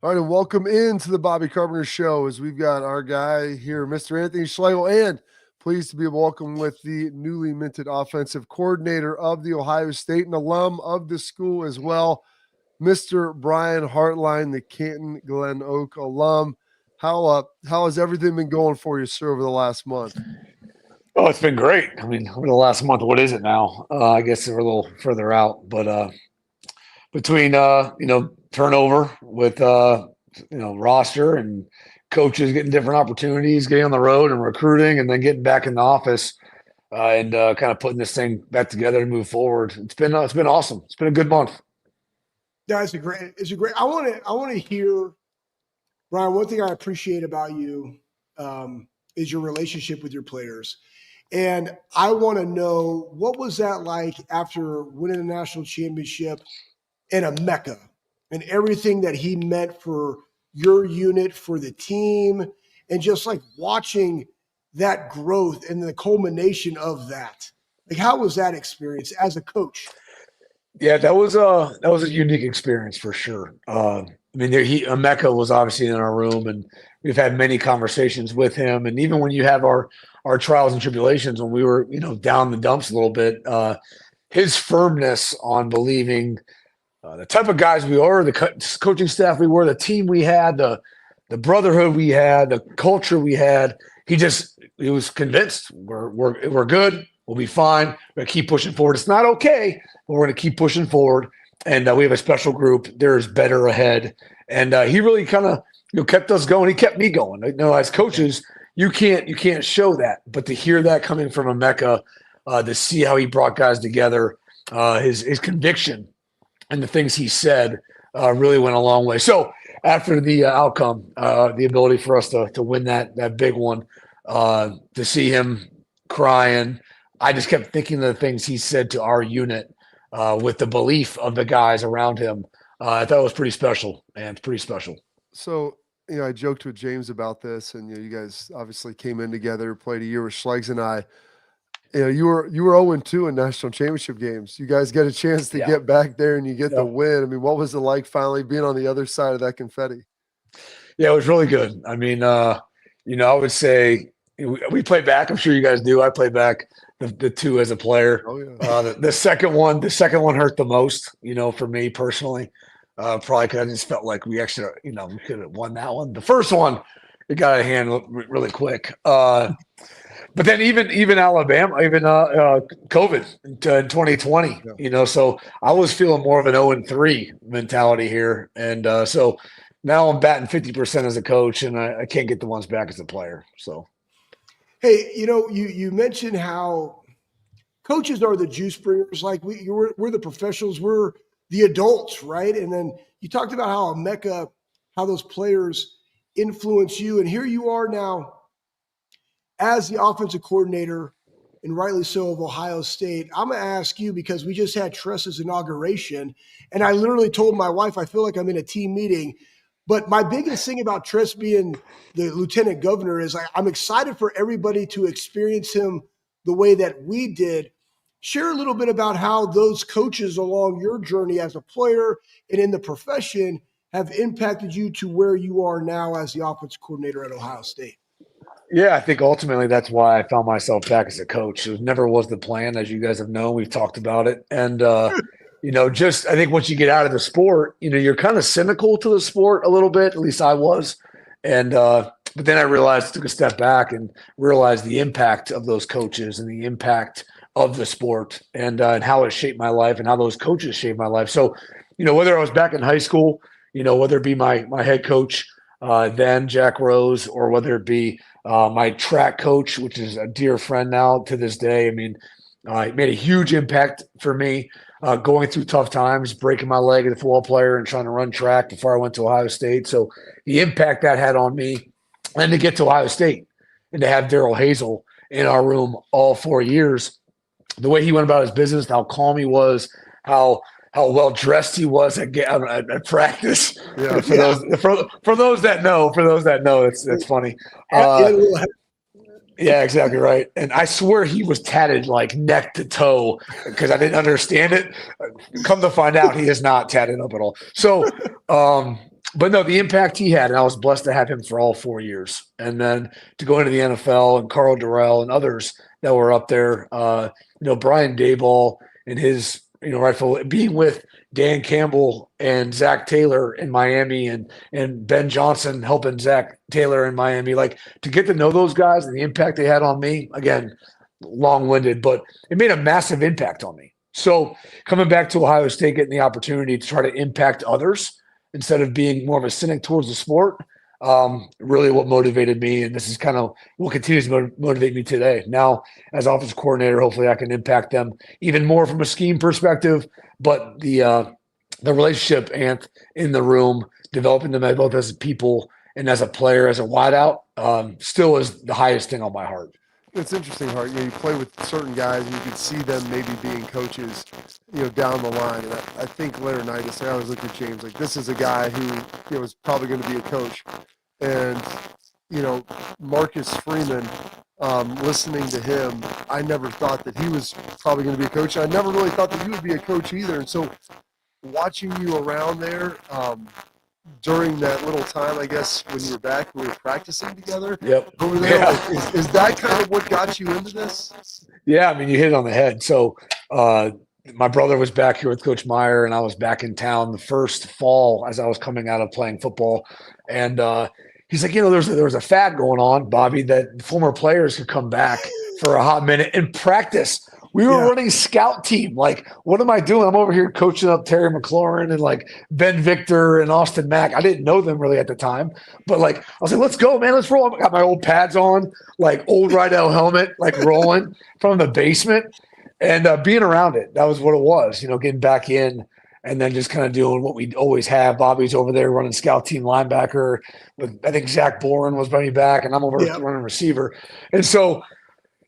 All right, and welcome into the Bobby Carpenter Show as we've got our guy here, Mr. Anthony Schlegel, and pleased to be welcome with the newly minted offensive coordinator of the Ohio State and alum of the school as well, Mr. Brian Hartline, the Canton Glen Oak alum. How has everything been going for you, sir, over the last month? Oh, it's been great. I mean, over the last month, what is it now? I guess we're a little further out, but between turnover with roster and coaches getting different opportunities, getting on the road and recruiting, and then getting back in the office and kind of putting this thing back together and move forward. It's been awesome. It's been a good month. Yeah, it's a great. I want to hear, Brian. One thing I appreciate about you is your relationship with your players. And I want to know, what was that like after winning a national championship in a Mecca and everything that he meant for your unit, for the team, and just like watching that growth and the culmination of that? Like, how was that experience as a coach? Yeah, that was a unique experience for sure. Emeka was obviously in our room, and we've had many conversations with him. And even when you have our trials and tribulations, when we were down the dumps a little bit, his firmness on believing the type of guys we are, the coaching staff we were, the team we had, the brotherhood we had, the culture we had. He was convinced we're good. We'll be fine. We're going to keep pushing forward. It's not okay, but we're going to keep pushing forward. And we have a special group. There's better ahead. And he really kind of kept us going. He kept me going. As coaches, you can't show that. But to hear that coming from Emeka, to see how he brought guys together, his conviction and the things he said really went a long way. So after the outcome, the ability for us to win that big one, to see him crying, I just kept thinking of the things he said to our unit with the belief of the guys around him. I thought it was pretty special, man. It's pretty special. So, I joked with James about this, and you guys obviously came in together, played a year with Schlegs and I. You were 0-2 in national championship games. You guys get a chance to get back there and you get the win. I mean, what was it like finally being on the other side of that confetti? Yeah, it was really good. I mean, I would say we played back. I'm sure you guys do. I played back the two as a player. Oh, yeah. The second one hurt the most, for me personally. Probably because I just felt like we actually, we could have won that one. The first one, it got out of hand really quick. But then even Alabama, even COVID in 2020, so I was feeling more of an 0-3 mentality here. And so now I'm batting 50% as a coach, and I can't get the ones back as a player. So, hey, you mentioned how coaches are the juice bringers. Like we're the professionals, we're the adults, right? And then you talked about how Emeka, how those players influence you, and here you are now as the offensive coordinator, and rightly so, of Ohio State. I'm going to ask you, because we just had Tress's inauguration, and I literally told my wife, I feel like I'm in a team meeting. But my biggest thing about Tress being the lieutenant governor is I'm excited for everybody to experience him the way that we did. Share a little bit about how those coaches along your journey as a player and in the profession have impacted you to where you are now as the offensive coordinator at Ohio State. Yeah, I think ultimately that's why I found myself back as a coach. It never was the plan, as you guys have known. We've talked about it. And, just I think once you get out of the sport, you're kind of cynical to the sport a little bit. At least I was. And but then I realized, took a step back and realized the impact of those coaches and the impact of the sport and how it shaped my life and how those coaches shaped my life. So, whether I was back in high school, whether it be my head coach then, Jack Rose, or whether it be my track coach, which is a dear friend now to this day. I mean, it made a huge impact for me going through tough times, breaking my leg as a football player and trying to run track before I went to Ohio State. So the impact that had on me, and to get to Ohio State and to have Darrell Hazel in our room all 4 years, the way he went about his business, how calm he was, how well dressed he was at practice. Yeah. For those that know, it's funny. Yeah, exactly right. And I swear he was tatted like neck to toe because I didn't understand it. Come to find out, he is not tatted up at all. So but no, the impact he had, and I was blessed to have him for all 4 years. And then to go into the NFL and Carl Durrell and others that were up there, Brian Daboll and his, rightful being with Dan Campbell and Zach Taylor in Miami and Ben Johnson helping Zach Taylor in Miami, like to get to know those guys and the impact they had on me, again, long-winded, but it made a massive impact on me. So coming back to Ohio State, getting the opportunity to try to impact others instead of being more of a cynic towards the sport, really what motivated me. And this is kind of what continues to motivate me today. Now, as offensive coordinator, hopefully I can impact them even more from a scheme perspective, but the relationship, Anth, in the room, developing them both as people and as a player, as a wideout, still is the highest thing on my heart. It's interesting, Hart. You play with certain guys, and you can see them maybe being coaches, down the line. And I think Laurinaitis, I always look at James like this is a guy who, is probably going to be a coach. And, Marcus Freeman, listening to him, I never thought that he was probably going to be a coach. I never really thought that you would be a coach either. And so watching you around there, during that little time, I guess, when you were back, we were practicing together. Yep. Over there. Yeah. Like, is that kind of what got you into this? Yeah, I mean, you hit it on the head. So my brother was back here with Coach Meyer, and I was back in town the first fall as I was coming out of playing football. And he's like, there was a fad going on, Bobby, that former players could come back for a hot minute and practice. We were running scout team. Like, what am I doing? I'm over here coaching up Terry McLaurin and like Ben Victor and Austin Mack. I didn't know them really at the time, but like, I was like, let's go, man, let's roll. I got my old pads on, like old Rydell helmet, like rolling from the basement and being around it. That was what it was, getting back in and then just kind of doing what we always have. Bobby's over there running scout team linebacker. I think Zach Boren was running back and I'm over running receiver. And so,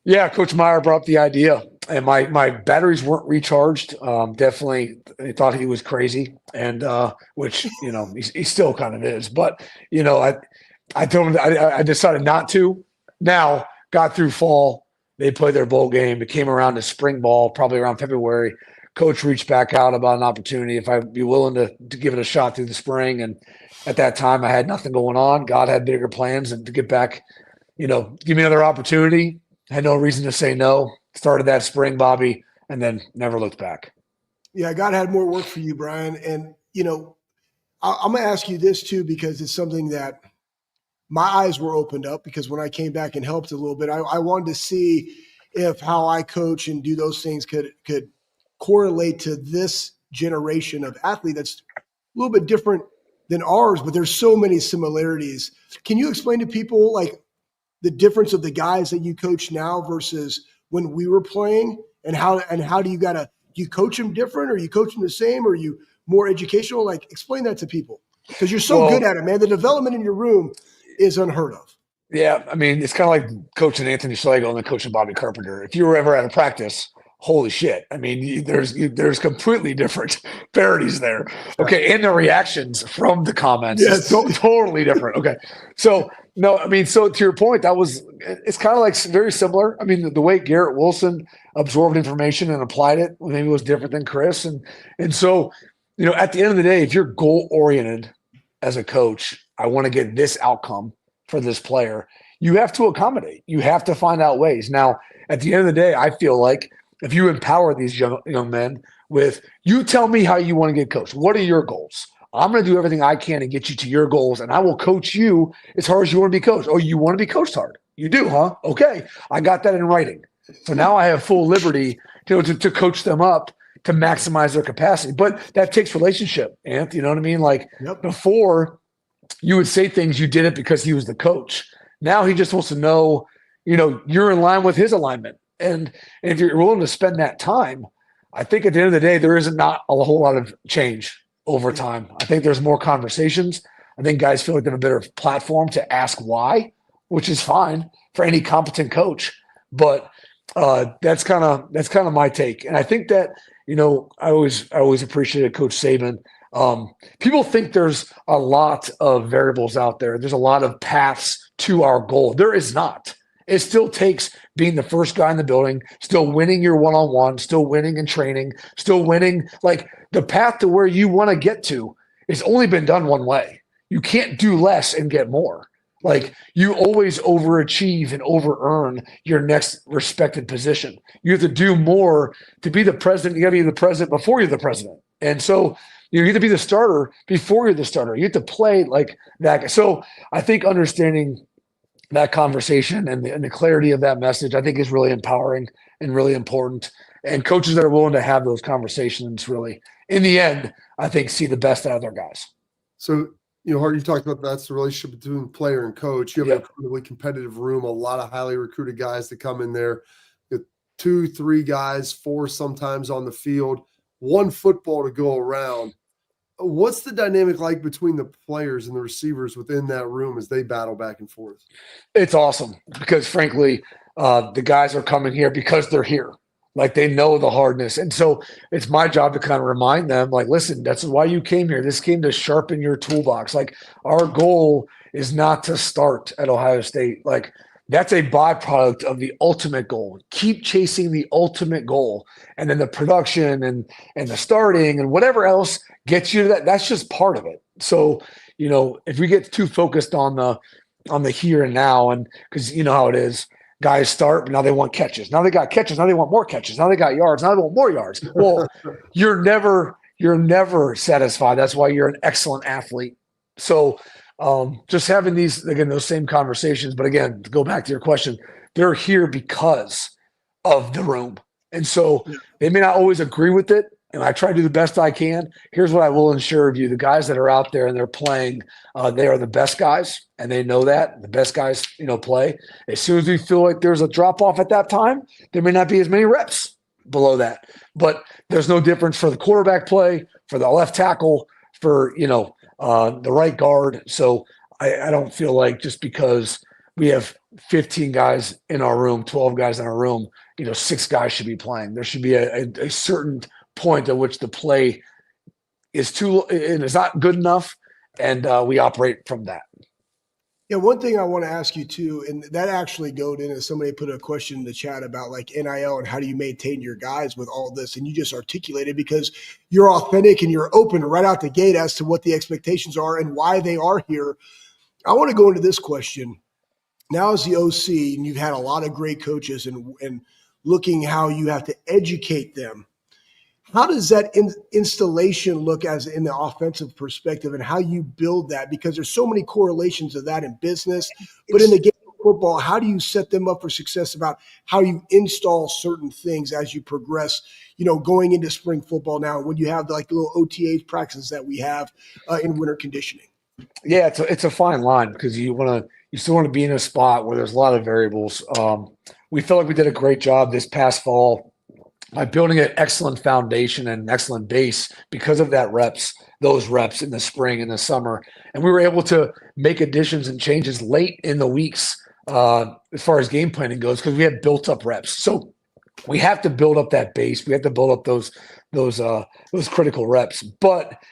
yeah, Coach Meyer brought up the idea. And my batteries weren't recharged. Definitely, they thought he was crazy, and which he still kind of is. But I told him I decided not to. Now got through fall. They played their bowl game. It came around to spring ball, probably around February. Coach reached back out about an opportunity if I'd be willing to give it a shot through the spring. And at that time, I had nothing going on. God had bigger plans, and to get back, give me another opportunity. Had no reason to say no. Started that spring, Bobby, and then never looked back. Yeah, God had more work for you, Brian. And, I'm going to ask you this too, because it's something that my eyes were opened up because when I came back and helped a little bit, I wanted to see if how I coach and do those things could correlate to this generation of athlete that's a little bit different than ours, but there's so many similarities. Can you explain to people like the difference of the guys that you coach now versus when we were playing, and how do you coach them different, or you coach them the same, or are you more educational? Like, explain that to people because you're so good at it, man. The development in your room is unheard of. Yeah, I mean, it's kind of like coaching Anthony Schlegel and then coaching Bobby Carpenter. If you were ever at a practice, holy shit! I mean, there's completely different parodies there. Okay, and the reactions from the comments is totally different. Okay, so. No, I mean, so to your point, it's kind of like very similar. I mean, the way Garrett Wilson absorbed information and applied it maybe was different than Chris. And so, at the end of the day, if you're goal oriented as a coach, I want to get this outcome for this player, you have to accommodate. You have to find out ways. Now, at the end of the day, I feel like if you empower these young men with, you tell me how you want to get coached. What are your goals? I'm going to do everything I can to get you to your goals, and I will coach you as hard as you want to be coached. Oh, you want to be coached hard? You do, huh? Okay. I got that in writing. So now I have full liberty to coach them up to maximize their capacity. But that takes relationship, Anth. You know what I mean? Like before, you would say things, you did it because he was the coach. Now he just wants to know, you're in line with his alignment. And if you're willing to spend that time, I think at the end of the day, there isn't not a whole lot of change over time. I think there's more conversations. I think guys feel like they have a better platform to ask why, which is fine for any competent coach. But that's kind of my take. And I think that, I always appreciated Coach Saban. People think there's a lot of variables out there. There's a lot of paths to our goal. There is not. It still takes being the first guy in the building, still winning your one-on-one, still winning in training, still winning. Like the path to where you want to get to, it's only been done one way. you can't do less and get more. Like, you always overachieve and over-earn your next respected position. You have to do more to be the president. You got to be the president before you're the president. And so you have to be the starter before you're the starter. You have to play like that. So I think understanding that conversation and the clarity of that message, I think, is really empowering and really important. And coaches that are willing to have those conversations really, in the end, I think, see the best out of their guys. So, Hart, you talked about that's the relationship between player and coach. You have an incredibly competitive room, a lot of highly recruited guys that come in there. 2, 3 guys, 4 sometimes on the field, 1 football to go around. What's the dynamic like between the players and the receivers within that room as they battle back and forth? It's awesome because, frankly, the guys are coming here because they're here. Like, they know the hardness. And so it's my job to kind of remind them, like, listen, that's why you came here. This came to sharpen your toolbox. Like, our goal is not to start at Ohio State. Like, that's a byproduct of the ultimate goal. Keep chasing the ultimate goal. And then the production and the starting and whatever else gets you to that, that's just part of it. So, if we get too focused on the here and now, and because you know how it is, guys start, but now they want catches. Now they got catches. Now they want more catches. Now they got yards. Now they want more yards. Well, you're never satisfied. That's why you're an excellent athlete. So just having those same conversations. But again, to go back to your question, they're here because of the room. And so they may not always agree with it. And I try to do the best I can. Here's what I will ensure of you. The guys that are out there and they're playing, they are the best guys, and they know that. The best guys, play. As soon as we feel like there's a drop-off at that time, there may not be as many reps below that. But there's no difference for the quarterback play, for the left tackle, for, the right guard. So I don't feel like just because we have 15 guys in our room, 12 guys in our room, 6 guys should be playing. There should be a certain point at which the play is not good enough, and we operate from that. Yeah, one thing I want to ask you too, and that actually goes into somebody put a question in the chat about like NIL and how do you maintain your guys with all this, and you just articulated because you're authentic and you're open right out the gate as to what the expectations are and why they are here. I want to go into this question. Now as the OC, and you've had a lot of great coaches and looking how you have to educate them. How does that installation look as in the offensive perspective and how you build that? Because there's so many correlations of that in business, but in the game of football, how do you set them up for success about how you install certain things as you progress, going into spring football now when you have like the little OTA practices that we have in winter conditioning? Yeah, it's a fine line because you still want to be in a spot where there's a lot of variables. We felt like we did a great job this past fall by building an excellent foundation and an excellent base because of those reps in the spring and the summer. And we were able to make additions and changes late in the weeks as far as game planning goes because we had built up reps. So we have to build up that base. We have to build up those critical reps. But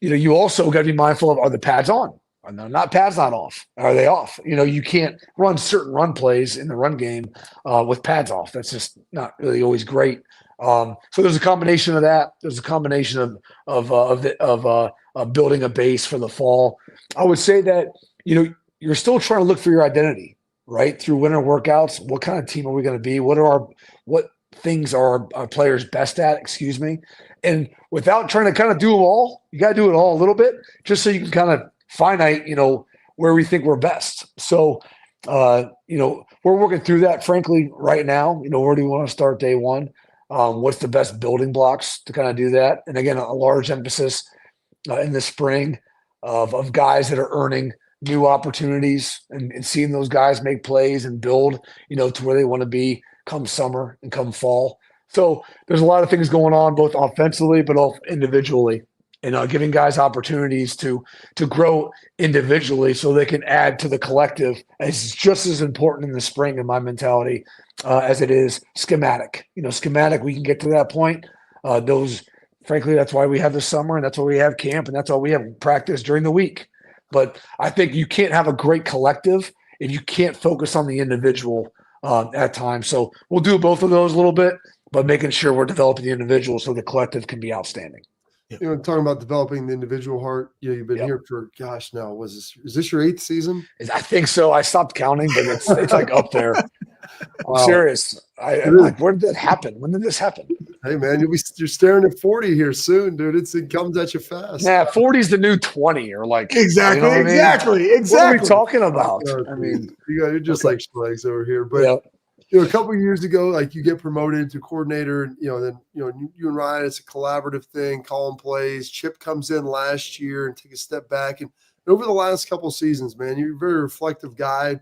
you also got to be mindful of, are the pads on? Are the pads not off? Are they off? You can't run certain run plays in the run game with pads off. That's just not really always great. So there's a combination of that. There's a combination of building a base for the fall. I would say that you're still trying to look for your identity, right? Through winter workouts, what kind of team are we going to be? What things are our players best at? Excuse me. And without trying to kind of do them all, you got to do it all a little bit, just so you can kind of finite, where we think we're best. So, we're working through that, frankly, right now. Where do we want to start day one? What's the best building blocks to kind of do that? And again, a large emphasis in the spring of guys that are earning new opportunities and seeing those guys make plays and build, to where they want to be come summer and come fall. So there's a lot of things going on, both offensively, but also individually. And giving guys opportunities to grow individually so they can add to the collective is just as important in the spring, in my mentality, as it is schematic. Schematic, we can get to that point. Frankly, that's why we have the summer, and that's why we have camp, and that's why we have practice during the week. But I think you can't have a great collective if you can't focus on the individual at times. So we'll do both of those a little bit, but making sure we're developing the individual so the collective can be outstanding. talking about developing the individual heart, you've been here for, gosh, now is this your 8th season? I think so. I stopped counting, but it's like up there. I'm Wow. serious. I'm like, where did that happen? When did this happen? Hey man, you're staring at 40 here soon, dude. It comes at you fast. Yeah, 40 is the new 20, or like Exactly, you know what I mean? exactly. What are we talking about? Oh, I mean, you're just okay. like Schlegs over here. But a couple of years ago, like you get promoted to coordinator, and then you and Ryan, it's a collaborative thing, calling plays. Chip comes in last year and take a step back, and over the last couple of seasons, man, you're a very reflective guy.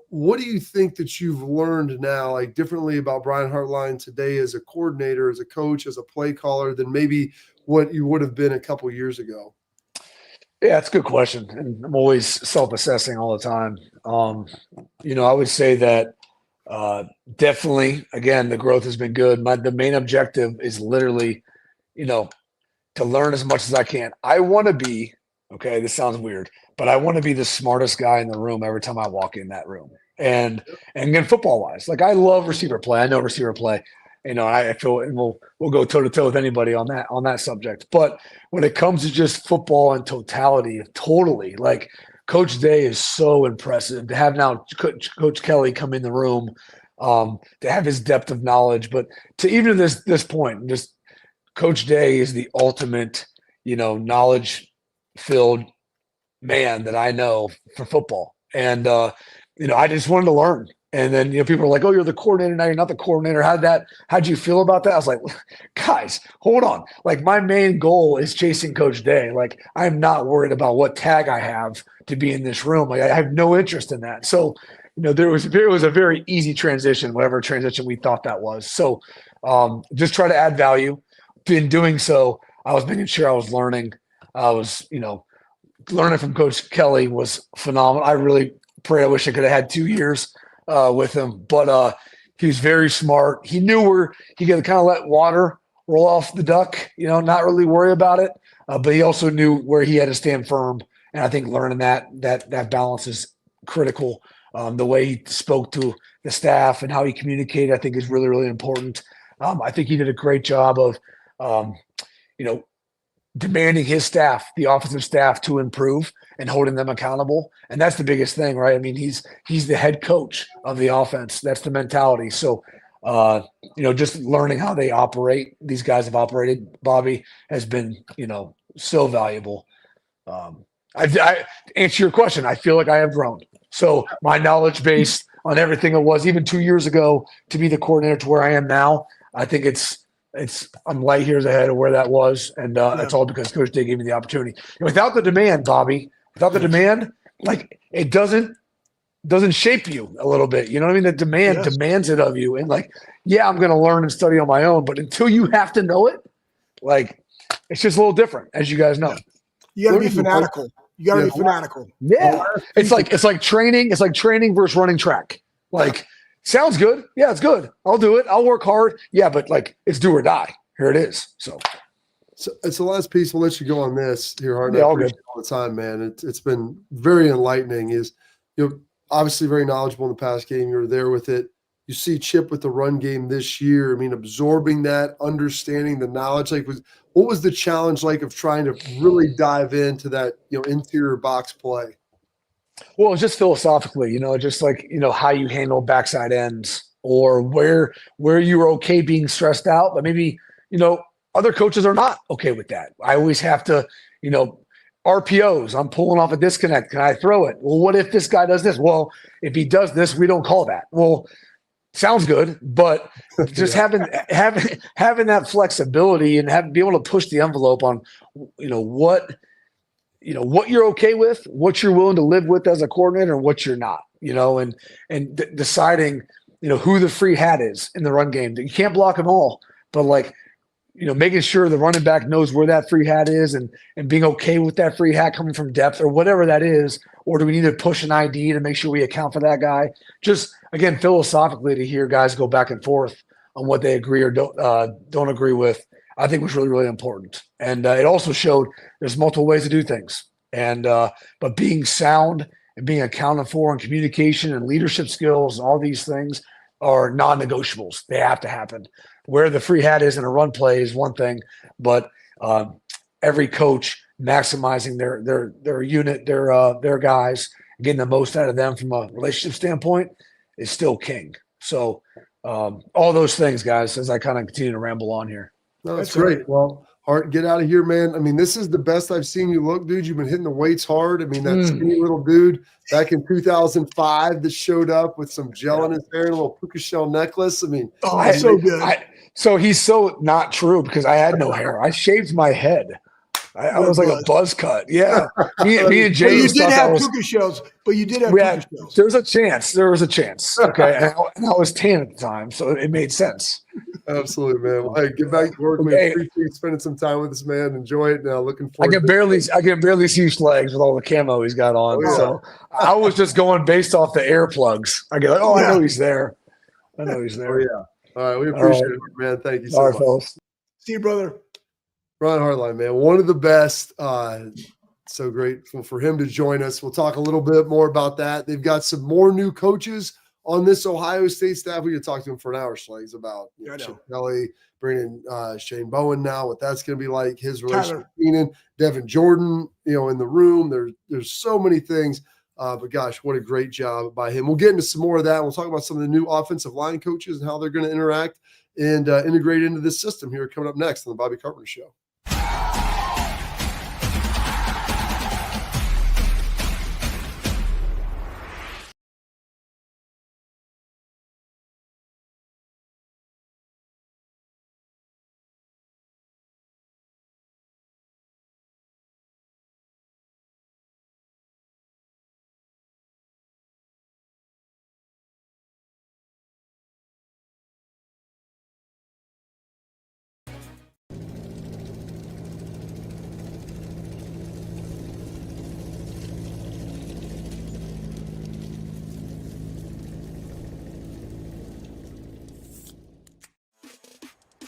What do you think that you've learned now, like differently about Brian Hartline today as a coordinator, as a coach, as a play caller, than maybe what you would have been a couple of years ago? Yeah, that's a good question. And I'm always self-assessing all the time. I would say that definitely, again, the growth has been good. The main objective is literally, to learn as much as I can. I want to be, okay, this sounds weird, but I want to be the smartest guy in the room every time I walk in that room. And again, football wise, like I love receiver play. I know receiver play. I feel, and we'll go toe to toe with anybody on that subject. But when it comes to just football in totality, totally, like Coach Day is so impressive to have now Coach Kelly come in the room, to have his depth of knowledge. But to even this point, just Coach Day is the ultimate, knowledge filled man that I know for football. And I just wanted to learn. And then, people are like, oh, you're the coordinator now, you're not the coordinator. How'd you feel about that? I was like, guys, hold on. Like, my main goal is chasing Coach Day. Like, I'm not worried about what tag I have to be in this room. Like, I have no interest in that. So, it was a very easy transition, whatever transition we thought that was. So just try to add value. In doing so, I was making sure I was learning. I was, learning from Coach Kelly was phenomenal. I really pray I wish I could have had 2 years with him, but he was very smart. He knew where he could kind of let water roll off the duck, not really worry about it. But he also knew where he had to stand firm. And I think learning that balance is critical. The way he spoke to the staff and how he communicated, I think is really, really important. I think he did a great job of, demanding his staff, the offensive staff, to improve and holding them accountable. And that's the biggest thing, right? I mean, he's the head coach of the offense. That's the mentality. So, just learning how they operate, these guys have operated, Bobby, has been, so valuable. I answer your question. I feel like I have grown. So my knowledge base on everything it was even 2 years ago to be the coordinator to where I am now, I think I'm light years ahead of where that was. And that's all because Coach Day gave me the opportunity. And without the demand, Bobby, like it doesn't shape you a little bit. You know what I mean? The demand demands it of you. And like, yeah, I'm going to learn and study on my own, but until you have to know it, like it's just a little different, as you guys know. You got to be fanatical. You got to be fanatical. Yeah. It's like training. It's like training versus running track. Like, sounds good. Yeah, it's good. I'll do it. I'll work hard. Yeah, but like it's do or die. Here it is. So it's the last piece. We'll let you go on this here, Hard. Yeah, all the time, man. It's been very enlightening. Obviously very knowledgeable in the past game. You were there with it. You see Chip with the run game this year. I mean, absorbing that, understanding the knowledge. Like, what was the challenge like of trying to really dive into that, interior box play? Well, it's just philosophically, just like, how you handle backside ends or where you're okay being stressed out, but maybe, other coaches are not okay with that. I always have to, RPOs, I'm pulling off a disconnect. Can I throw it? Well, what if this guy does this? Well, if he does this, we don't call that. Well, sounds good, but just having that flexibility and be able to push the envelope on, what you're okay with, what you're willing to live with as a coordinator, and what you're not, and deciding, who the free hat is in the run game. You can't block them all, but like, making sure the running back knows where that free hat is and being okay with that free hat coming from depth or whatever that is, or do we need to push an ID to make sure we account for that guy? Just, again, philosophically to hear guys go back and forth on what they agree or don't agree with, I think was really, really important. And it also showed there's multiple ways to do things. And but being sound and being accounted for and communication and leadership skills and all these things are non-negotiables. They have to happen. Where the free hat is in a run play is one thing, but every coach maximizing their unit, their guys, getting the most out of them from a relationship standpoint is still king. So all those things, guys, as I kind of continue to ramble on here. No, that's great. Right. Well, Hart, get out of here, man. I mean, this is the best I've seen you look, dude. You've been hitting the weights hard. I mean, that skinny little dude back in 2005 that showed up with some gel in his hair and a little puka shell necklace. I mean, that's so good. So he's so not true because I had no hair. I shaved my head. I was like a buzz cut. Yeah. Me and Jay. Well, you did have puka shells, but you did have puka shells. There was a chance. Okay. and I was tan at the time, so it made sense. Absolutely, man. Well, hey, get back to work. Okay. Man. Appreciate spending some time with this man. Enjoy it now. Looking forward. I can barely see Schlegs with all the camo he's got on. Oh, yeah. So I was just going based off the air plugs. I go, I know he's there. I know he's there. Oh, yeah. All right. We appreciate it, man. Thank you so much. Fellas. See you, brother. Ron Hartline, man, one of the best. So grateful for him to join us. We'll talk a little bit more about that. They've got some more new coaches on this Ohio State staff. We could talk to him for an hour, Schlegs, about Chip Kelly, bringing Shane Bowen now, what that's going to be like, his relationship with Keenan, Devin Jordan, in the room. There's so many things. But gosh, what a great job by him. We'll get into some more of that. We'll talk about some of the new offensive line coaches and how they're going to interact and integrate into this system here coming up next on the Bobby Carpenter Show.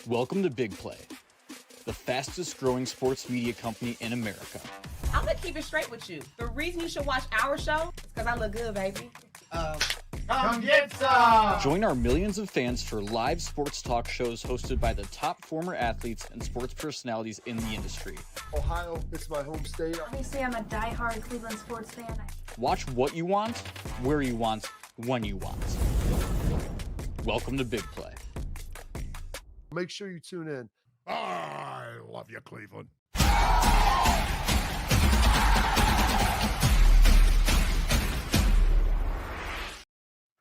Welcome to Big Play, the fastest growing sports media company in America. I'm gonna keep it straight with you. The reason you should watch our show is because I look good, baby. Come get some! Join our millions of fans for live sports talk shows hosted by the top former athletes and sports personalities in the industry. Ohio, it's my home state. Obviously, I'm a diehard Cleveland sports fan. Watch what you want, where you want, when you want. Welcome to Big Play. Make sure you tune in. I love you, Cleveland.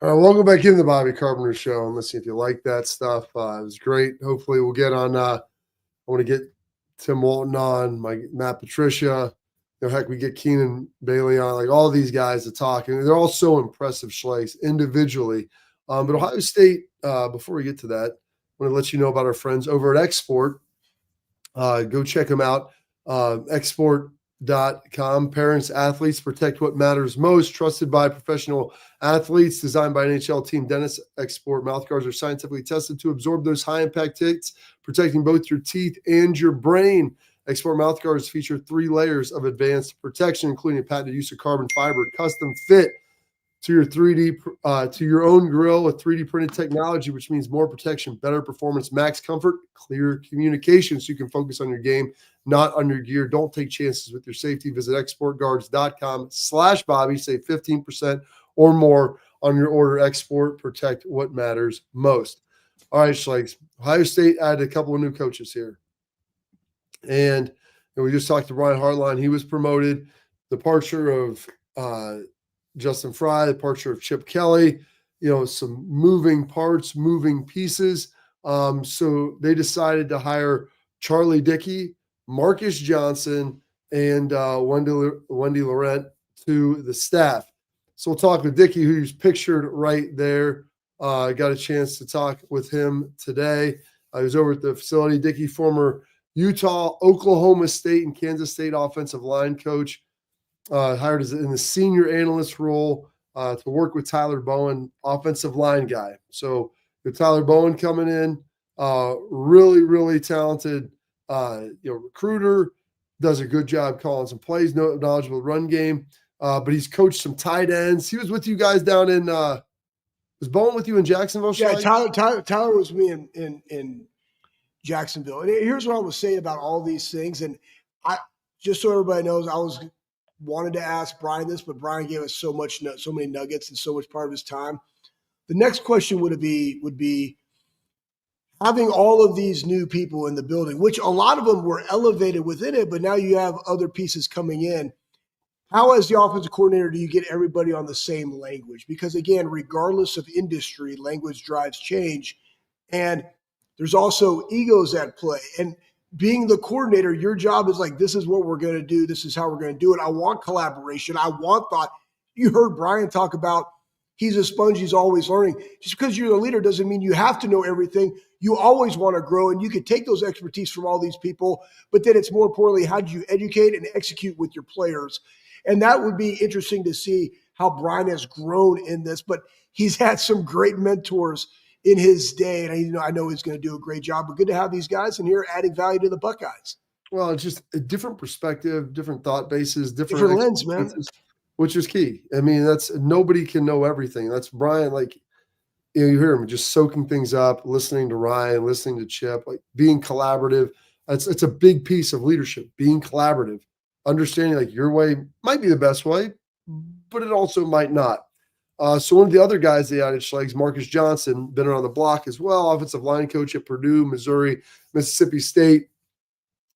All right, welcome back into the Bobby Carpenter Show. And listen, if you like that stuff, it was great. Hopefully we'll get on, I want to get Tim Walton on, Matt Patricia. Heck, we get Keenan Bailey on, like all these guys to talk. And they're all so impressive, Schlegs, individually. But Ohio State, before we get to that, I want to let you know about our friends over at Export. Go check them out. Export.com. Parents, athletes, protect what matters most. Trusted by professional athletes. Designed by NHL team Dennis. Export mouthguards are scientifically tested to absorb those high-impact hits, protecting both your teeth and your brain. Export mouthguards feature 3 layers of advanced protection, including a patented use of carbon fiber, custom fit to your 3D, to your own grill with 3D printed technology, which means more protection, better performance, max comfort, clear communication, so you can focus on your game, not on your gear. Don't take chances with your safety. Visit exportguards.com/Bobby. Save 15% or more on your order. Export, protect what matters most. All right, Schlegs. Ohio State added a couple of new coaches here. And we just talked to Brian Hartline. He was promoted. Departure of Justin Fry, departure of Chip Kelly, some moving parts, moving pieces. So they decided to hire Charlie Dickey, Marcus Johnson, and Wendy Laurent to the staff. So we'll talk with Dickey, who's pictured right there. I got a chance to talk with him today. I was over at the facility. Dickey, former Utah, Oklahoma State, and Kansas State offensive line coach. Hired in the senior analyst role to work with Tyler Bowen, offensive line guy. So with Tyler Bowen coming in, really, really talented, recruiter, does a good job calling some plays, knowledgeable run game. But he's coached some tight ends. He was with you guys down in was Bowen with you in Jacksonville? Yeah, Tyler was with me in Jacksonville. And here's what I will say about all these things. And just so everybody knows, I wanted to ask Brian this, but Brian gave us so many nuggets and so much part of his time. The next question would be having all of these new people in the building, which a lot of them were elevated within it, but now you have other pieces coming in. How, as the offensive coordinator, do you get everybody on the same language? Because again, regardless of industry, language drives change. And there's also egos at play. And being the coordinator, your job is like, this is what we're going to do. This is how we're going to do it. I want collaboration. I want thought. You heard Brian talk about he's a sponge. He's always learning. Just because you're the leader doesn't mean you have to know everything. You always want to grow, and you can take those expertise from all these people. But then it's more importantly, how do you educate and execute with your players? And that would be interesting to see how Brian has grown in this. But he's had some great mentors in his day, and I know he's going to do a great job. But good to have these guys in here adding value to the Buckeyes. Well, it's just a different perspective, different thought bases, different lens, man. Which is key. I mean, that's nobody can know everything. That's Brian. Like, you hear him just soaking things up, listening to Ryan, listening to Chip, like being collaborative. It's a big piece of leadership. Being collaborative, understanding like your way might be the best way, but it also might not. So one of the other guys they added, Schleg's Marcus Johnson, been around the block as well, offensive line coach at Purdue, Missouri, Mississippi State.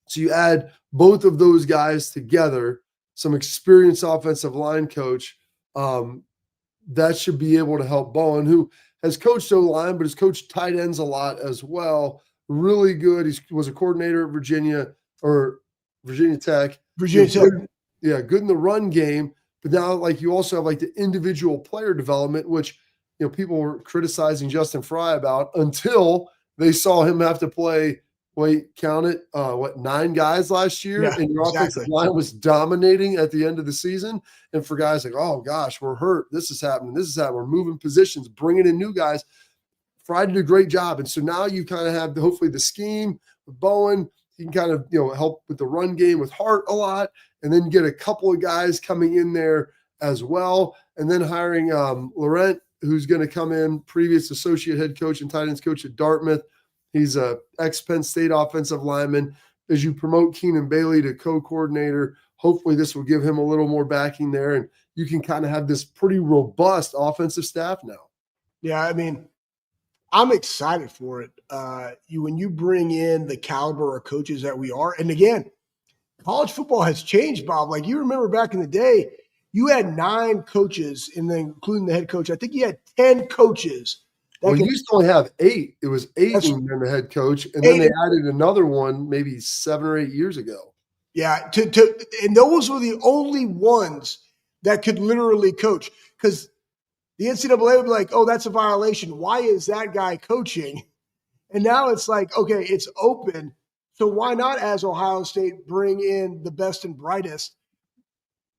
So you add both of those guys together, some experienced offensive line coach, that should be able to help Bowen, who has coached O-line, but has coached tight ends a lot as well. Really good. He was a coordinator at Virginia Tech. Yeah, good in the run game. But now, like, you also have like the individual player development, which, you know, people were criticizing Justin Fry about until they saw him have to play. Wait, count it. 9 guys last year, yeah, and your offensive line was dominating at the end of the season. And for guys like, oh gosh, we're hurt. This is happening. We're moving positions, bringing in new guys. Fry did a great job, and so now you kind of have hopefully the scheme with Bowen. He can kind of help with the run game with Hart a lot, and then get a couple of guys coming in there as well, and then hiring Laurent, who's going to come in, previous associate head coach and tight ends coach at Dartmouth. He's a ex-Penn State offensive lineman. As you promote Keenan Bailey to co-coordinator, hopefully this will give him a little more backing there, and you can kind of have this pretty robust offensive staff now. Yeah, I mean, I'm excited for it. When you bring in the caliber of coaches that we are, and again, college football has changed, Bob. Like, you remember back in the day, you had 9 coaches, and then including the head coach. I think you had 10 coaches. Well, you used to only have 8. It was 8 when you're the head coach, and then they added another one maybe 7 or 8 years ago. Yeah, and those were the only ones that could literally coach, because the NCAA would be like, oh, that's a violation. Why is that guy coaching? And now it's like, okay, it's open. So why not, as Ohio State, bring in the best and brightest?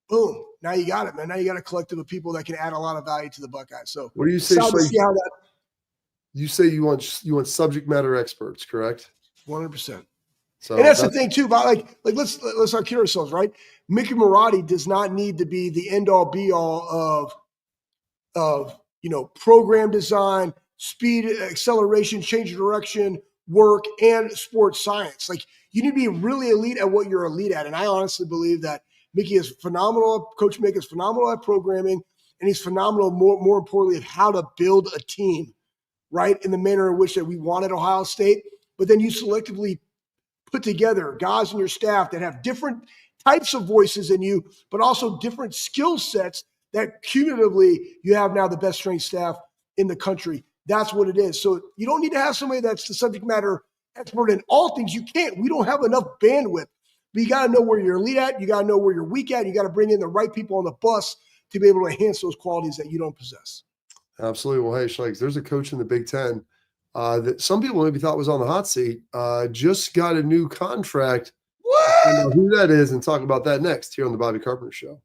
Boom. Now you got it, man. Now you got a collective of people that can add a lot of value to the Buckeyes. So what do you say? You say you want subject matter experts, correct? 100%. So and that's the thing too, Bob. Like let's not kid ourselves, right? Mickey Marotti does not need to be the end all be all of program design, speed, acceleration, change of direction, work, and sports science. Like, you need to be really elite at what you're elite at. And I honestly believe that Mickey is phenomenal. Coach Mick is phenomenal at programming, and he's phenomenal, more importantly, at how to build a team, right, in the manner in which that we want at Ohio State. But then you selectively put together guys in your staff that have different types of voices in you, but also different skill sets that cumulatively you have now the best trained staff in the country. That's what it is. So you don't need to have somebody that's the subject matter expert in all things. You can't. We don't have enough bandwidth. But you got to know where you're elite at. You got to know where you're weak at. You got to bring in the right people on the bus to be able to enhance those qualities that you don't possess. Absolutely. Well, hey, Schleggs, there's a coach in the Big Ten that some people maybe thought was on the hot seat, just got a new contract. What? I know who that is, and talk about that next here on the Bobby Carpenter Show.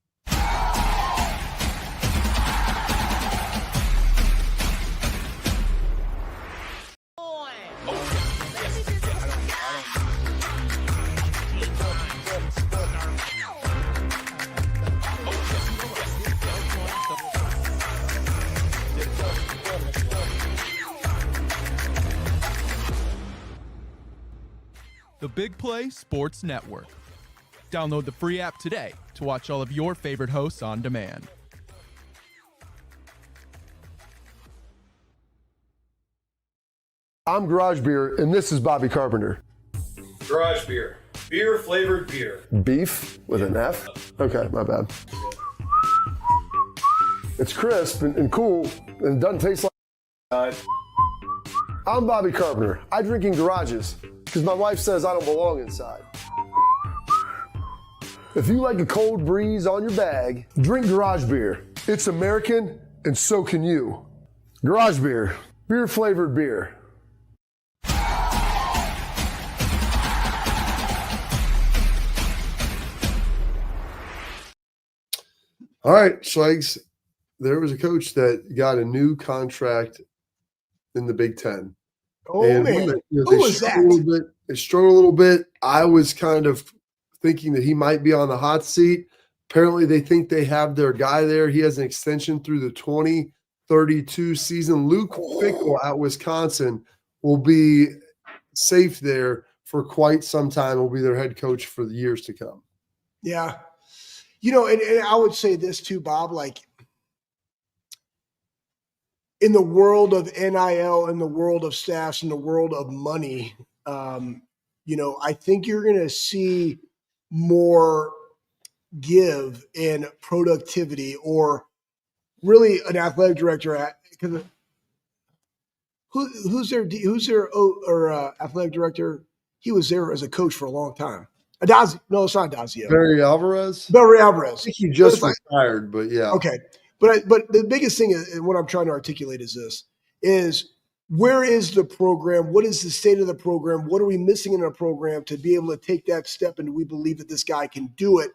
The Big Play Sports Network. Download the free app today to watch all of your favorite hosts on demand. I'm Garage Beer, and this is Bobby Carpenter. Garage Beer. Beer flavored beer. Beef with an F? Okay, my bad. It's crisp and cool, and it doesn't taste like. I'm Bobby Carpenter. I drink in garages because my wife says I don't belong inside. If you like a cold breeze on your bag, drink Garage Beer. It's American, and so can you. Garage Beer. Beer flavored beer. All right, Schlegs, there was a coach that got a new contract in the Big Ten. Oh, and man. Who was that? They struggled a little bit. I was kind of thinking that he might be on the hot seat. Apparently, they think they have their guy there. He has an extension through the 2032 season. Luke Fickell at Wisconsin will be safe there for quite some time. Will be their head coach for the years to come. Yeah. You know, and I would say this too, Bob, like in the world of NIL, in the world of staffs, in the world of money, you know, I think you're going to see more give in productivity or really an athletic director because who's their athletic director? He was there as a coach for a long time. No, it's not Adazio. Barry Alvarez. I think he just retired, but yeah. Okay. But the biggest thing is, and what I'm trying to articulate is this, is where is the program? What is the state of the program? What are we missing in our program to be able to take that step? And do we believe that this guy can do it?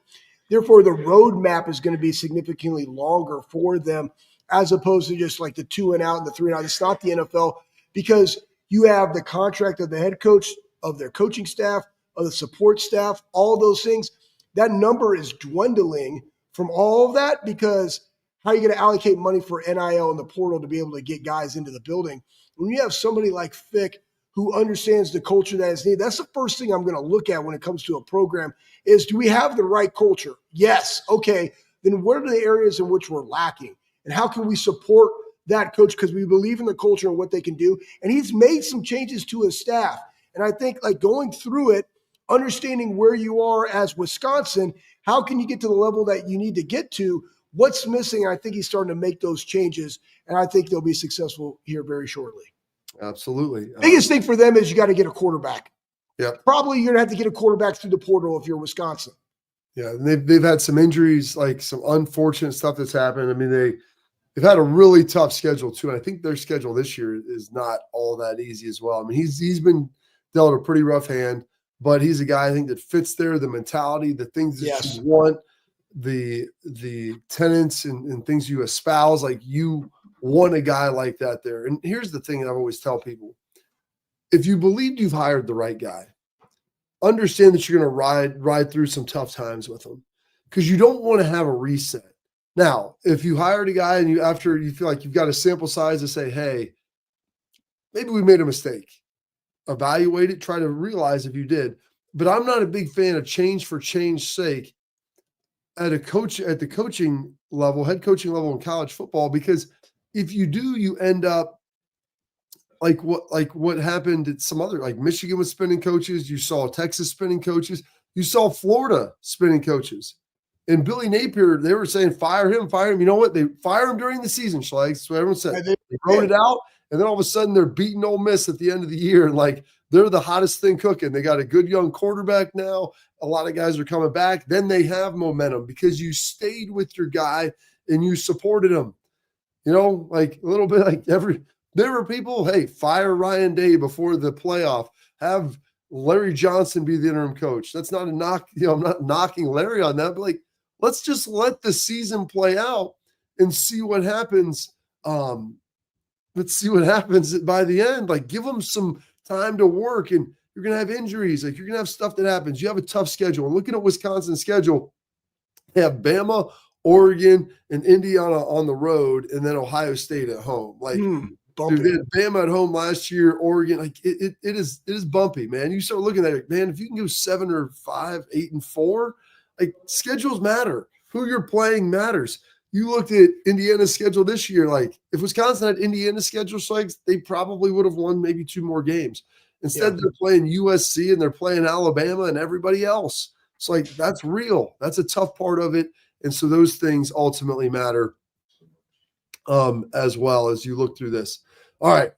Therefore, the roadmap is going to be significantly longer for them as opposed to just like the 2 and out and the 3 and out. It's not the NFL because you have the contract of the head coach, of their coaching staff, of the support staff, all those things. That number is dwindling from all of that because how are you going to allocate money for NIL and the portal to be able to get guys into the building? When you have somebody like Fick who understands the culture that is needed, that's the first thing I'm going to look at when it comes to a program is, do we have the right culture? Yes. Okay. Then what are the areas in which we're lacking? And how can we support that coach? Because we believe in the culture and what they can do. And he's made some changes to his staff. And I think like going through it, understanding where you are as Wisconsin, how can you get to the level that you need to get to? What's missing? I think he's starting to make those changes, and I think they'll be successful here very shortly. Absolutely. Biggest thing for them is you got to get a quarterback. Yeah. Probably you're going to have to get a quarterback through the portal if you're Wisconsin. Yeah, and they've had some injuries, like some unfortunate stuff that's happened. I mean, they've had a really tough schedule too, and I think their schedule this year is not all that easy as well. I mean, he's been dealt a pretty rough hand. But he's a guy I think that fits there, the mentality, the things that you want, the tenets and things you espouse. Like you want a guy like that there. And here's the thing that I always tell people. If you believe you've hired the right guy, understand that you're going to ride through some tough times with him because you don't want to have a reset. Now, if you hired a guy and after you feel like you've got a sample size to say, hey, maybe we made a mistake. Evaluate it, try to realize if you did. But I'm not a big fan of change for change's sake at the coaching level, head coaching level in college football, because if you do, you end up like what happened at some other, like Michigan was spinning coaches, you saw Texas spinning coaches, you saw Florida spinning coaches. And Billy Napier, they were saying fire him. You know what? They fire him during the season, Schlegs. That's what everyone said. They wrote it out. And then all of a sudden they're beating Ole Miss at the end of the year. And like they're the hottest thing cooking. They got a good young quarterback now. A lot of guys are coming back. Then they have momentum because you stayed with your guy and you supported him. You know, like a little bit like there were people, hey, fire Ryan Day before the playoff. Have Larry Johnson be the interim coach. That's not a knock. You know, I'm not knocking Larry on that, but like, let's just let the season play out and see what happens. Let's see what happens by the end. Like, give them some time to work, and you're going to have injuries. Like, you're going to have stuff that happens. You have a tough schedule. And looking at Wisconsin's schedule, they have Bama, Oregon, and Indiana on the road, and then Ohio State at home. Like, dude, they had Bama at home last year, Oregon. Like, it is bumpy, man. You start looking at it, man, if you can go 7 or 5, 8 and 4, Like, schedules matter. Who you're playing matters. You looked at Indiana's schedule this year. Like, if Wisconsin had Indiana's schedule, they probably would have won maybe 2 more games. Instead, they're playing USC and they're playing Alabama and everybody else. It's like, that's real. That's a tough part of it. And so those things ultimately matter as well as you look through this. All right.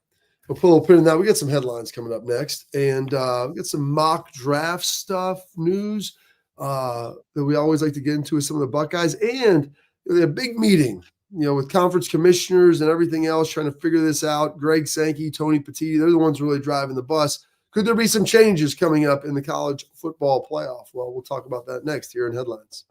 We'll put a little pin in that. We got some headlines coming up next. And we got some mock draft stuff, news that we always like to get into with some of the Buckeyes. And a big meeting, with conference commissioners and everything else trying to figure this out. Greg Sankey, Tony Petitti, they're the ones really driving the bus. Could there be some changes coming up in the college football playoff? Well, we'll talk about that next here in Headlines.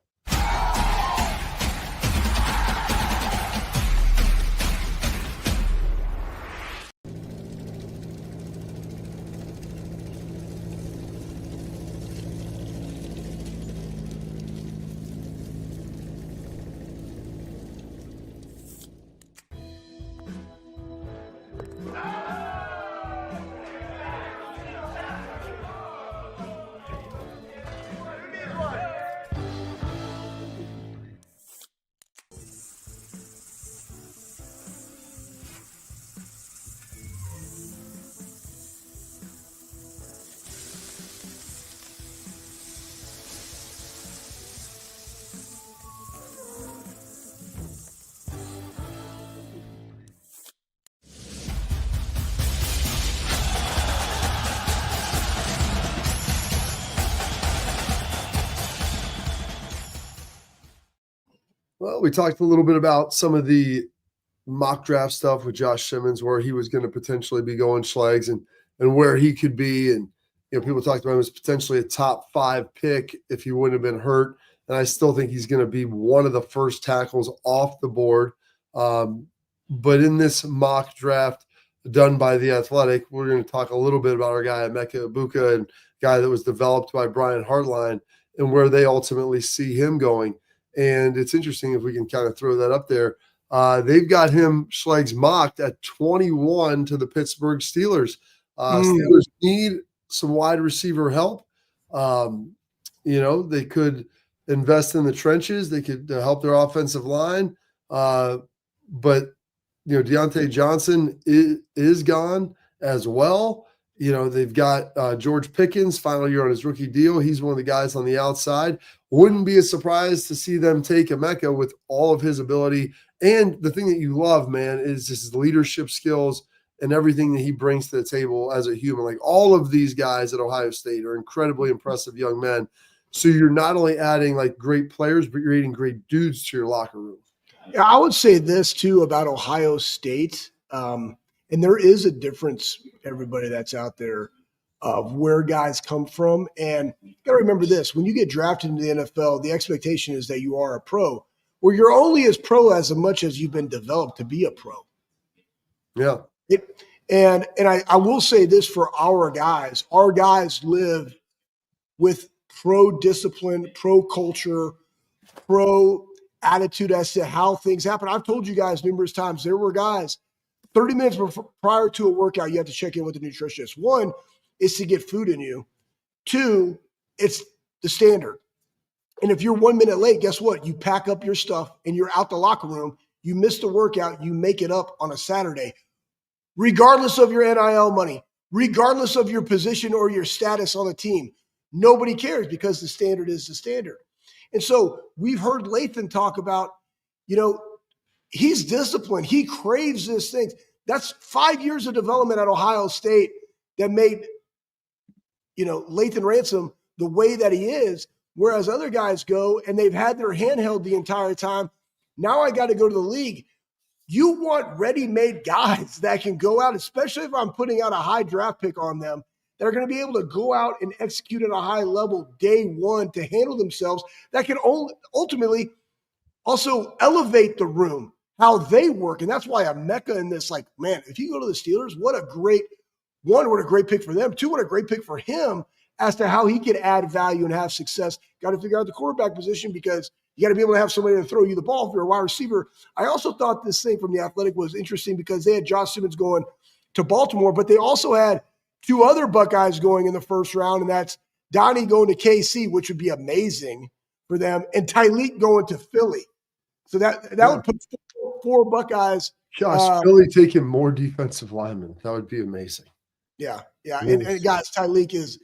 Well, we talked a little bit about some of the mock draft stuff with Josh Simmons, where he was going to potentially be going Schlegs and where he could be. And, people talked about him as potentially a top 5 pick if he wouldn't have been hurt. And I still think he's going to be one of the first tackles off the board. But in this mock draft done by The Athletic, we're going to talk a little bit about our guy, Emeka Egbuka, and guy that was developed by Brian Hartline and where they ultimately see him going. And it's interesting if we can kind of throw that up there. They've got him, Schlegs, mocked at 21 to the Pittsburgh Steelers. Steelers need some wide receiver help. They could invest in the trenches. They could help their offensive line. But, Deontay Johnson is gone as well. They've got George Pickens, final year on his rookie deal. He's one of the guys on the outside. Wouldn't be a surprise to see them take Emeka with all of his ability. And the thing that you love, man, is just his leadership skills and everything that he brings to the table as a human. Like, all of these guys at Ohio State are incredibly impressive young men. So you're not only adding like great players, but you're adding great dudes to your locker room. Yeah, I would say this too about Ohio State. And there is a difference, everybody that's out there, of where guys come from. And you got to remember this: when you get drafted into the NFL, the expectation is that you are a pro, where you're only as pro as much as you've been developed to be a pro. Yeah. And I will say this for our guys live with pro discipline, pro culture, pro attitude as to how things happen. I've told you guys numerous times, there were guys 30 minutes prior to a workout, you have to check in with the nutritionist. 1 is to get food in you. 2, it's the standard. And if you're 1 minute late, guess what? You pack up your stuff and you're out the locker room. You missed a workout, you make it up on a Saturday. Regardless of your NIL money, regardless of your position or your status on the team, nobody cares because the standard is the standard. And so we've heard Lathan talk about, he's disciplined. He craves this thing. That's 5 years of development at Ohio State that made, Lathan Ransom the way that he is, whereas other guys go and they've had their handheld the entire time. Now I got to go to the league. You want ready-made guys that can go out, especially if I'm putting out a high draft pick on them, that are going to be able to go out and execute at a high level day one to handle themselves, that can ultimately also elevate the room, how they work. And that's why Emeka in this, like, man, if you go to the Steelers, what a great pick for them. 2, what a great pick for him as to how he could add value and have success. Got to figure out the quarterback position because you got to be able to have somebody to throw you the ball if you're a wide receiver. I also thought this thing from The Athletic was interesting because they had Josh Simmons going to Baltimore, but they also had 2 other Buckeyes going in the first round, and that's Donnie going to KC, which would be amazing for them, and Tyleek going to Philly. So that would put 4 Buckeyes. Josh, Philly taking more defensive linemen. That would be amazing. Yeah. And guys, Tyleek is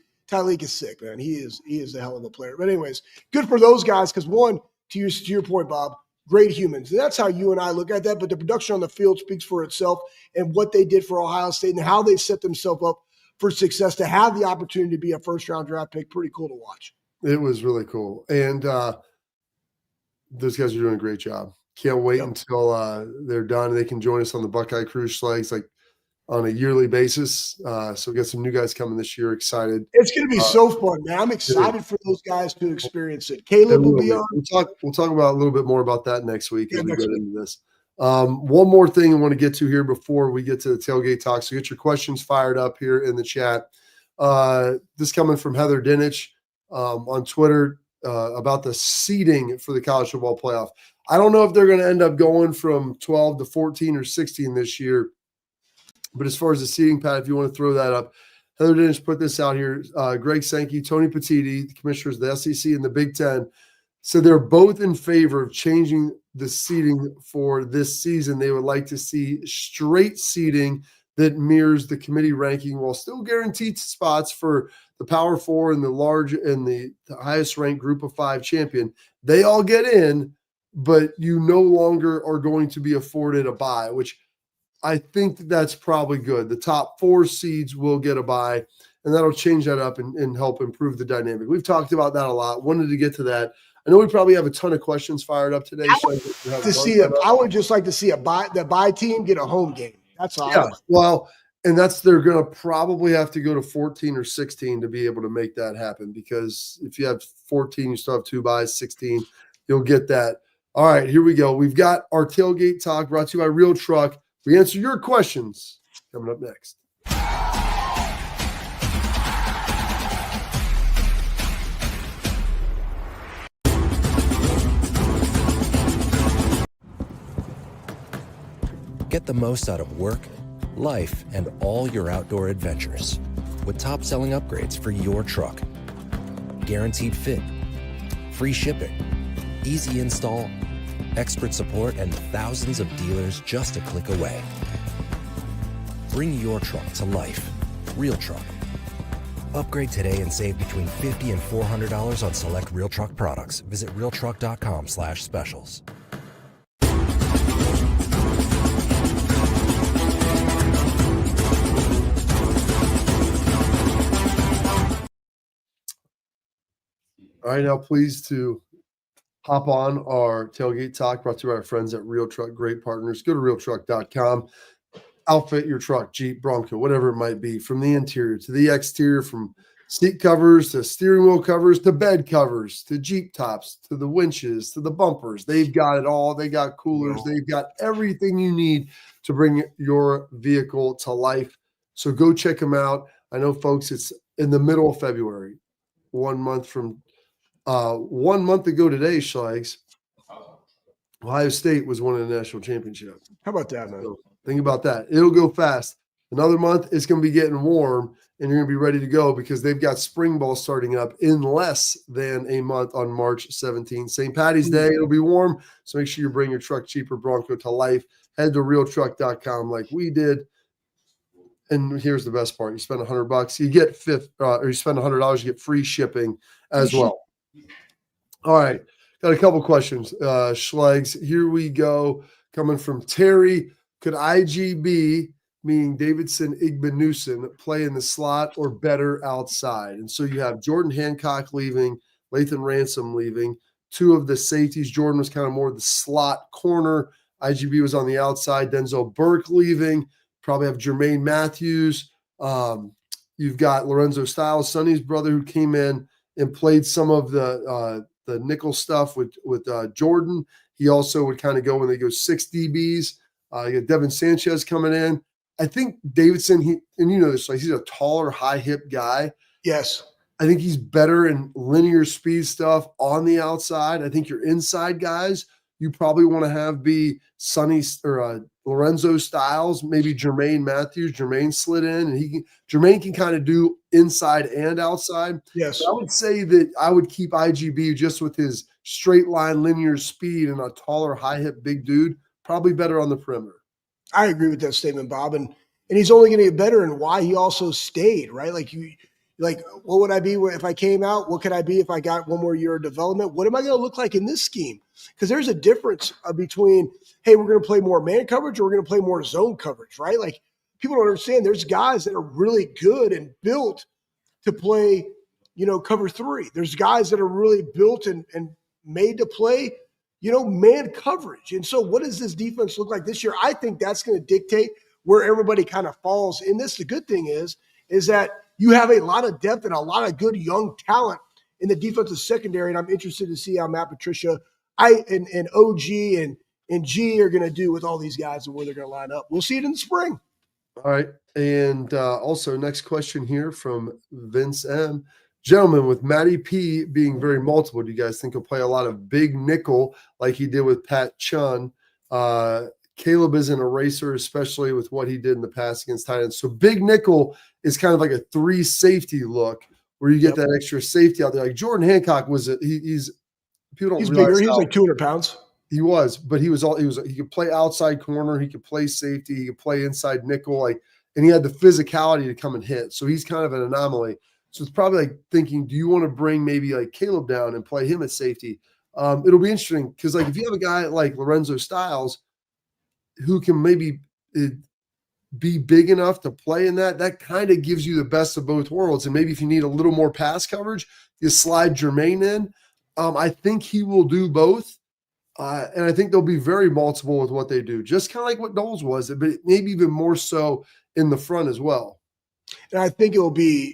sick, man. He is a hell of a player. But anyways, good for those guys because one, to your point, Bob, great humans. And that's how you and I look at that. But the production on the field speaks for itself, and what they did for Ohio State and how they set themselves up for success to have the opportunity to be a first-round draft pick. Pretty cool to watch. It was really cool. And those guys are doing a great job. Can't wait until they're done and they can join us on the Buckeye Cruise Schlegs like on a yearly basis. So we got some new guys coming this year. Excited. It's going to be so fun, man. I'm excited for those guys to experience it. Caleb will be on. We'll talk about a little bit more about that next week as we get into this. One more thing I want to get to here before we get to the tailgate talk. So get your questions fired up here in the chat. This coming from Heather Dinich on Twitter about the seeding for the college football playoff. I don't know if they're going to end up going from 12 to 14 or 16 this year. But as far as the seeding, Pat, if you want to throw that up, Heather Dinich put this out here. Greg Sankey, Tony Petitti, the commissioners of the SEC and the Big Ten, said they're both in favor of changing the seeding for this season. They would like to see straight seeding that mirrors the committee ranking while still guaranteed spots for the Power Four and the large and the highest ranked Group of 5 champion. They all get in, but you no longer are going to be afforded a bye, which I think that's probably good. The top 4 seeds will get a bye, and that'll change that up and help improve the dynamic. We've talked about that a lot. Wanted to get to that. I know we probably have a ton of questions fired up today. I would just like to see the bye team get a home game. That's all. Yeah, well, and they're going to probably have to go to 14 or 16 to be able to make that happen, because if you have 14, you still have 2 byes, 16, you'll get that. All right, here we go. We've got our tailgate talk brought to you by Real Truck. We answer your questions coming up next. Get the most out of work, life, and all your outdoor adventures with top-selling upgrades for your truck. Guaranteed fit, free shipping, easy install, expert support, and thousands of dealers just a click away. Bring your truck to life. Real Truck. Upgrade today and save between $50 and $400 on select Real Truck products. Visit realtruck.com/specials. All right, now pleased to hop on our tailgate talk brought to you by our friends at Real Truck, great partners. Go to realtruck.com. Outfit your truck, Jeep, Bronco, whatever it might be, from the interior to the exterior, from seat covers to steering wheel covers to bed covers to Jeep tops to the winches to the bumpers. They've got it all. They got coolers. They've got everything you need to bring your vehicle to life. So go check them out. I know, folks, it's in the middle of February, 1 month from 1 month ago today, Schlegs, Ohio State was winning the national championship. How about that, man? So think about that. It'll go fast. Another month, it's going to be getting warm, and you're going to be ready to go because they've got spring ball starting up in less than a month on March 17th. St. Patty's Day, it'll be warm, so make sure you bring your truck, Jeep, or Bronco to life. Head to realtruck.com like we did. And here's the best part. You spend $100, you get or you spend $100, you get free shipping as well. All right. Got a couple questions. Schlegs, here we go. Coming from Terry. Could IGB, meaning Davidson Igbeneusen, play in the slot or better outside? And so you have Jordan Hancock leaving, Lathan Ransom leaving. 2 of the safeties. Jordan was kind of more the slot corner. IGB was on the outside. Denzel Burke leaving. Probably have Jermaine Matthews. You've got Lorenzo Styles, Sonny's brother, who came in and played some of the nickel stuff with Jordan. He also would kind of go when they go 6 DBs. You got Devin Sanchez coming in. I think Davidson, and you know this, like he's a taller, high hip guy. Yes. I think he's better in linear speed stuff on the outside. I think your inside guys, you probably want to have be Sonny or Lorenzo Styles, maybe Jermaine Matthews. Jermaine slid in, and Jermaine can kind of do inside and outside. Yes. But I would say that I would keep IGB just with his straight line linear speed and a taller, high hip big dude, probably better on the perimeter. I agree with that statement, Bob. And he's only going to get better, and why he also stayed, right? Like, what would I be if I came out? What could I be if I got one more year of development? What am I going to look like in this scheme? Because there's a difference between, hey, we're going to play more man coverage or we're going to play more zone coverage, right? Like, people don't understand there's guys that are really good and built to play, cover three. There's guys that are really built and made to play, man coverage. And so what does this defense look like this year? I think that's going to dictate where everybody kind of falls in this. The good thing is that you have a lot of depth and a lot of good young talent in the defensive secondary, and I'm interested to see how Matt Patricia and OG and G are going to do with all these guys and where they're going to line up. We'll see it in the spring. All right. And also next question here from Vince M. Gentlemen, with Matty P being very multiple, do you guys think he'll play a lot of big nickel like he did with Pat Chun? Caleb is an eraser, especially with what he did in the past against Titans. So big nickel is kind of like a 3 safety look where you get that extra safety out there. Like Jordan Hancock he's people don't he's realize bigger. He was like 200 pounds. He was, but he could play outside corner, he could play safety, he could play inside nickel, and he had the physicality to come and hit. So he's kind of an anomaly. So it's probably like thinking, do you want to bring maybe like Caleb down and play him at safety? It'll be interesting because like if you have a guy like Lorenzo Styles who can maybe be big enough to play in that kind of gives you the best of both worlds. And maybe if you need a little more pass coverage, you slide Jermaine in. I think he will do both. And I think they'll be very multiple with what they do, just kind of like what Knowles was, but maybe even more so in the front as well. And I think you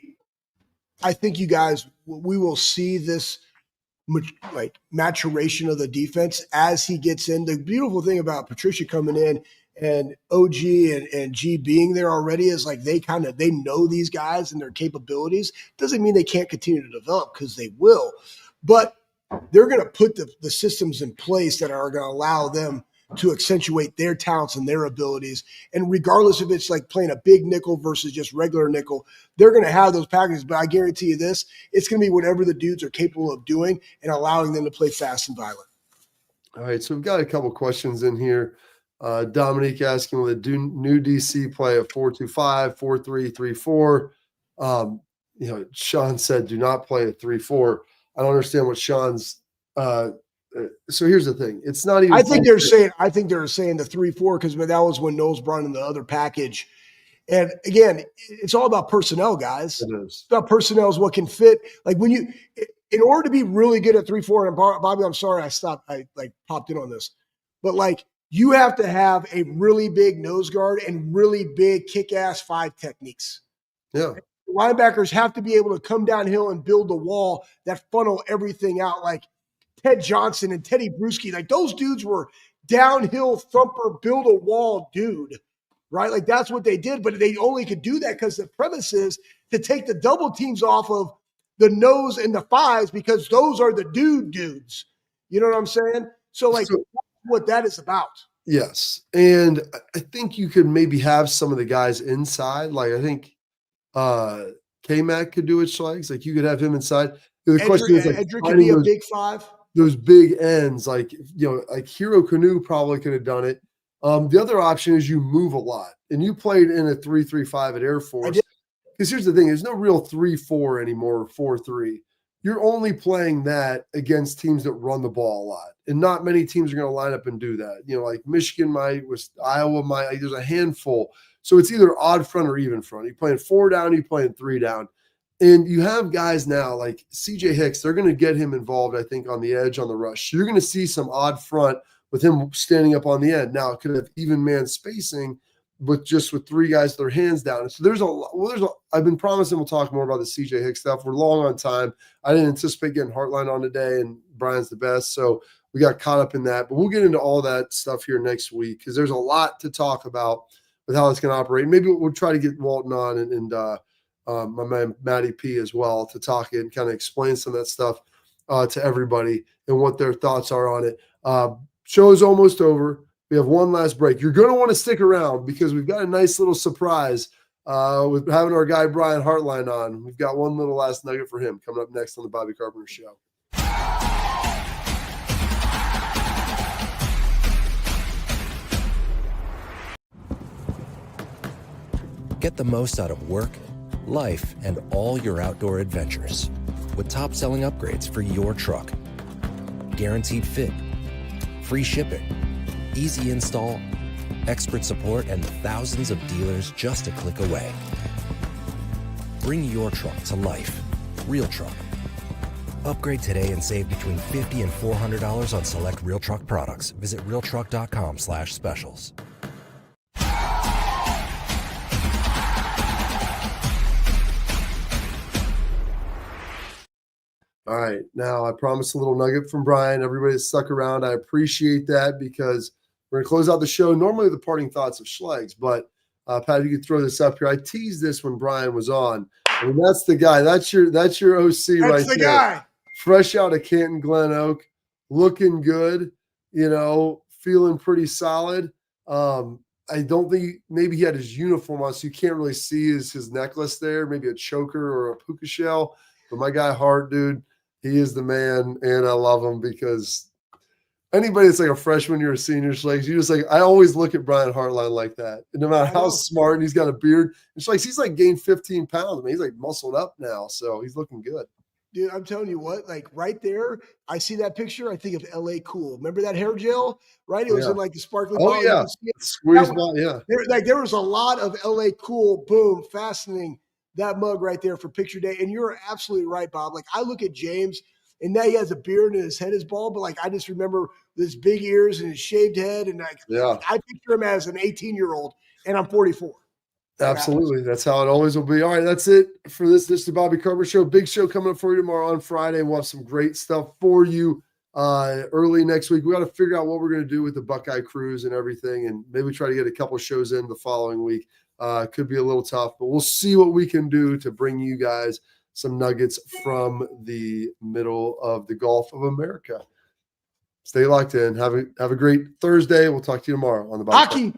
guys, we will see this like maturation of the defense as he gets in. The beautiful thing about Patricia coming in and OG and G being there already is like they know these guys and their capabilities. Doesn't mean they can't continue to develop, because they will, but they're going to put the systems in place that are going to allow them to accentuate their talents and their abilities. And regardless if it's like playing a big nickel versus just regular nickel, they're going to have those packages. But I guarantee you this, it's going to be whatever the dudes are capable of doing and allowing them to play fast and violent. All right, so we've got a couple questions in here. Dominique asking, will the new DC play a 4-2-5, 4-3-3-4? Sean said, do not play a 3-4. I don't understand what Sean's so here's the thing. It's not even. I think they're saying the 3-4 because that was when Knowles brought in the other package. And again, it's all about personnel, guys. It is. It's about personnel is what can fit. Like in order to be really good at 3-4, and Bobby, I'm sorry I popped in on this, but like you have to have a really big nose guard and really big kick-ass 5 techniques. Yeah. Linebackers have to be able to come downhill and build the wall that funnel everything out. Like Ted Johnson and Teddy Bruschi, like those dudes were downhill thumper, build a wall dude, right? Like that's what they did, but they only could do that because the premise is to take the double teams off of the nose and the 5s because those are the dudes. You know what I'm saying? So that's what that is about. Yes. And I think you could maybe have some of the guys inside. Like I think K-Mac could do it, Schlegs. Like you could have him inside. The question is like Edric could be a big 5. Those big ends, like Hero Canoe probably could have done it. The other option is you move a lot, and you played in a 3-3-5 at Air Force. Because here's the thing: there's no real 3-4 anymore, 4-3. You're only playing that against teams that run the ball a lot, and not many teams are going to line up and do that. Like Michigan might, Iowa might. Like there's a handful, so it's either odd front or even front. You're playing 4 down, you're playing 3 down. And you have guys now like CJ Hicks, they're going to get him involved, I think, on the edge, on the rush. So you're going to see some odd front with him standing up on the end. Now, it could have even man spacing, but just with 3 guys with their hands down. So I've been promising we'll talk more about the CJ Hicks stuff. We're long on time. I didn't anticipate getting Hartline on today, and Brian's the best. So we got caught up in that. But we'll get into all that stuff here next week because there's a lot to talk about with how it's going to operate. Maybe we'll try to get Walton on and my man Matty P as well to talk and kind of explain some of that stuff to everybody and what their thoughts are on it. Show is almost over. We have one last break. You're going to want to stick around because we've got a nice little surprise with having our guy Brian Hartline on. We've got one little last nugget for him coming up next on the Bobby Carpenter Show. Get the most out of work, life, and all your outdoor adventures with top-selling upgrades for your truck. Guaranteed fit, free shipping, easy install, expert support, and thousands of dealers just a click away. Bring your truck to life. Real Truck. Upgrade today and save between $50 and $400 on select Real Truck products. Visit realtruck.com/specials. All right. Now, I promised a little nugget from Brian. Everybody that stuck around, I appreciate that because we're going to close out the show. Normally, the parting thoughts of Schlegs, but Pat, you could throw this up here. I teased this when Brian was on. I mean, that's the guy. That's your OC That's right the there. guy. Fresh out of Canton Glen Oak, looking good, feeling pretty solid. I don't think maybe he had his uniform on, so you can't really see his necklace there, maybe a choker or a puka shell. But my guy Hart, dude, he is the man, and I love him because anybody that's like a freshman, you're a senior, Schlegs, you just I always look at Brian Hartline like that. And no matter how smart, and he's got a beard, and Schlegs, he's gained 15 pounds. I mean, he's muscled up now, so he's looking good. Dude, I'm telling you what, right there, I see that picture, I think of LA Cool. Remember that hair gel, right? It was in the sparkling bottle. Yeah. Squeeze bottle, yeah. There was a lot of LA Cool, boom, fastening that mug right there for picture day. And you're absolutely right, Bob. I look at James, and now he has a beard and his head is bald, but I just remember his big ears and his shaved head. And I picture him as an 18-year-old, and I'm 44. Absolutely. That's how it always will be. All right, that's it for this. This is the Bobby Carpenter Show. Big show coming up for you tomorrow on Friday. We'll have some great stuff for you early next week. We got to figure out what we're going to do with the Buckeye Cruise and everything, and maybe try to get a couple shows in the following week. Could be a little tough, but we'll see what we can do to bring you guys some nuggets from the middle of the Gulf of America. Stay locked in. Have a great Thursday. We'll talk to you tomorrow on the Bobby. Hockey.